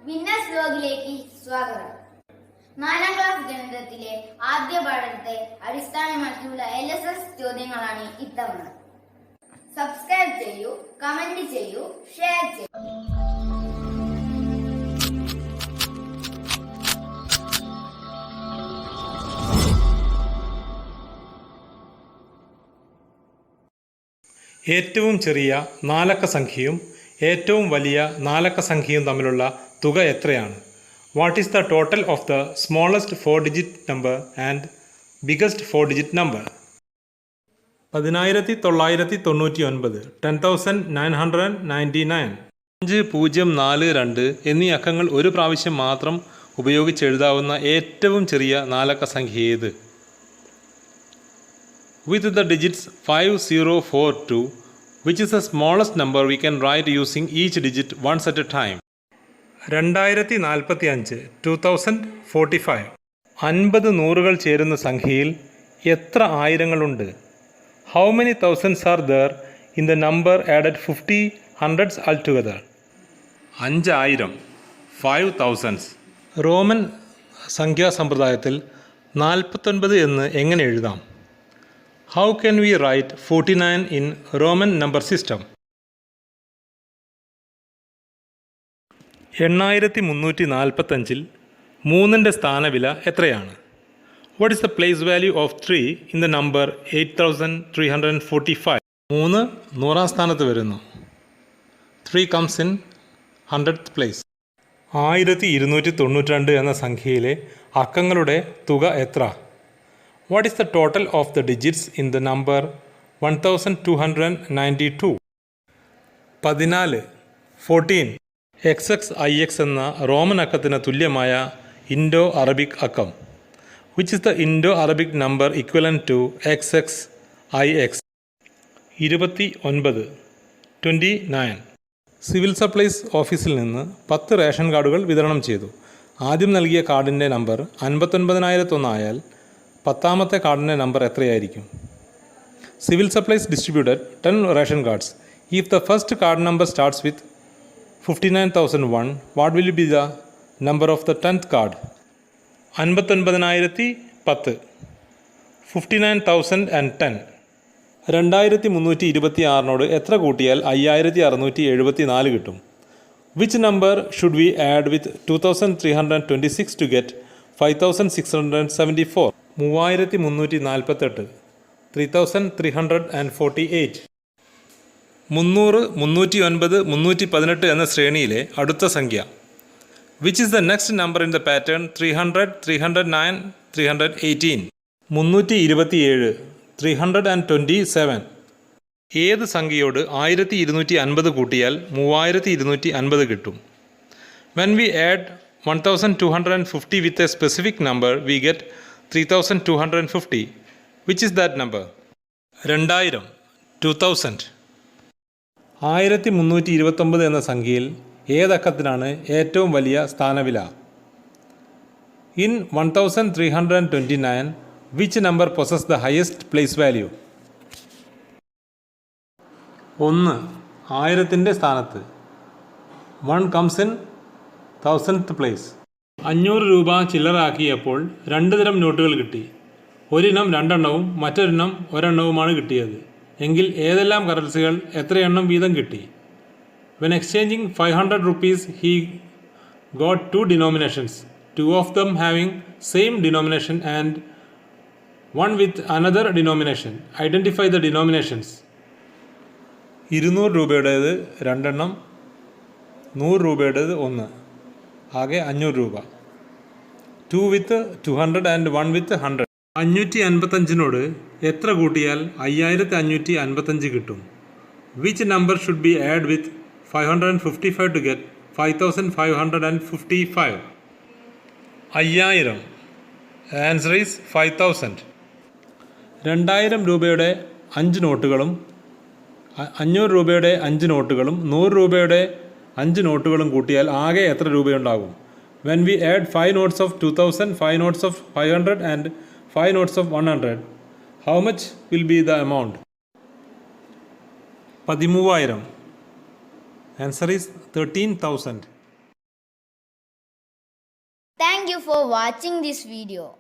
Winners വ്ലോഗിലേക്ക് സ്വാഗതം. 4ാം class ഗണിതത്തിലെ ആദ്യ പാഠത്തെ അടിസ്ഥാനമാക്കിയുള്ള LSS ചോദ്യങ്ങളാണ് ഇത്തവണ. സബ്സ്ക്രൈബ് ചെയ്യൂ, കമന്റ് ചെയ്യൂ, ഷെയർ ചെയ്യൂ. ഏറ്റവും ചെറിയ നാലക്ക സംഖ്യയും ഏറ്റവും വലിയ നാലക്ക സംഖ്യയും തമ്മിലുള്ള തുക എത്രയാണ്? What is the total of the smallest four digit number and biggest four digit number? 10999, 10,999. 5042 എന്നീ അക്കങ്ങൾ ഒരു പ്രാവശ്യം മാത്രം ഉപയോഗിച്ചെഴുതാവുന്ന ഏറ്റവും ചെറിയ നാലക്ക സംഖ്യ ഏത്? With the digits 5042, which is the smallest number we can write using each digit once at a time? 2045, 2045. 50 നൂറുകൾ ചേരുന്ന സംഖ്യയിൽ എത്ര ആയിരങ്ങളുണ്ട്? How many thousands are there in the number added 50 hundreds altogether? 5000, 5000. Roman സംഖ്യാസമ്പ്രദായത്തിൽ 49 എന്ന് എങ്ങനെ എഴുതാം? How can we write 49 in Roman number system? 8345 3ന്റെ സ്ഥാനവില എത്രയാണ്? What is the place value of 3 in the number 8345? 3 100ാം സ്ഥാനത്ത് വരുന്നു. 3 comes in 100th place. 1292 എന്ന സംഖ്യയിലെ അക്കങ്ങളുടെ തുക എത്ര? What is the total of the digits in the number 1292? 14 XXIX എന്ന Roman അക്കത്തിന് തുല്യമായ Indo Arabic അക്കം. Which is the Indo-Arabic number equivalent to XXIX? 29. Civil supplies ഓഫീസിൽ നിന്ന് 10 റേഷൻ കാർഡുകൾ വിതരണം ചെയ്തു. ആദ്യം നൽകിയ കാർഡിൻ്റെ നമ്പർ 59001 ആയാൽ 10ാമത്തെ കാർഡിൻ്റെ നമ്പർ എത്രയായിരിക്കും? Civil supplies distributed 10 ration cards. If the first card number starts with 59001, what will be the number of the 10th card? 59010, 59010. 2326 എത്ര കൂട്ടിയാൽ 5674 കിട്ടും? Which number should we add with 2326 to get 5674? 3348, 3348. 300, 309, 318 എന്ന ശ്രേണിയിലെ അടുത്ത സംഖ്യ. Which is the next number in the pattern 300, 309, 318? 327, 327. ഏത് സംഖ്യയോട് 1250 കൂട്ടിയാൽ 3250 കിട്ടും? When we add 1250 with a specific number, we get 3250. Which is that number? 2000, 2000. 1329 എന്ന സംഖ്യയിൽ ഏതക്കത്തിനാണ് ഏറ്റവും വലിയ സ്ഥാനവില? In 1329, which number possesses the highest place value? 1 1000ന്റെ സ്ഥാനത്ത്. 1 comes in 1000th place. 500 രൂപ ചില്ലറാക്കിയപ്പോൾ 2 തരം നോട്ടുകൾ കിട്ടി. ഒരിനം 2 എണ്ണവും മറ്റൊരിനം 1 എണ്ണവുമാണ് കിട്ടിയത്. എങ്കിൽ ഏതെല്ലാം കറൻസികൾ എത്ര എണ്ണം വീതം കിട്ടി? When exchanging 500 rupees, he got 2 denominations, 2 of them having same denomination and one with another denomination. Identify the denominations. 200 രൂപയുടേത് 2 എണ്ണം, 100 രൂപയുടേത് 1, ആകെ 500 രൂപ. 2 with 200 and 1 with 100. 555നോട് എത്ര കൂട്ടിയാൽ 5555 കിട്ടും? Which number should be add with 555 to get 5555? 5000. Answer is 5000. 2000 രൂപയുടെ 5 നോട്ടുകളും 500 രൂപയുടെ 5 നോട്ടുകളും 100 രൂപയുടെ 5 നോട്ടുകളും കൂട്ടിയാൽ ആകെ എത്ര രൂപയുണ്ടാകും? When we add 5 notes of 2000, 5 notes of 500 and 5 notes of 100, how much will be the amount? 13000. Answer is 13,000. Thank you for watching this video.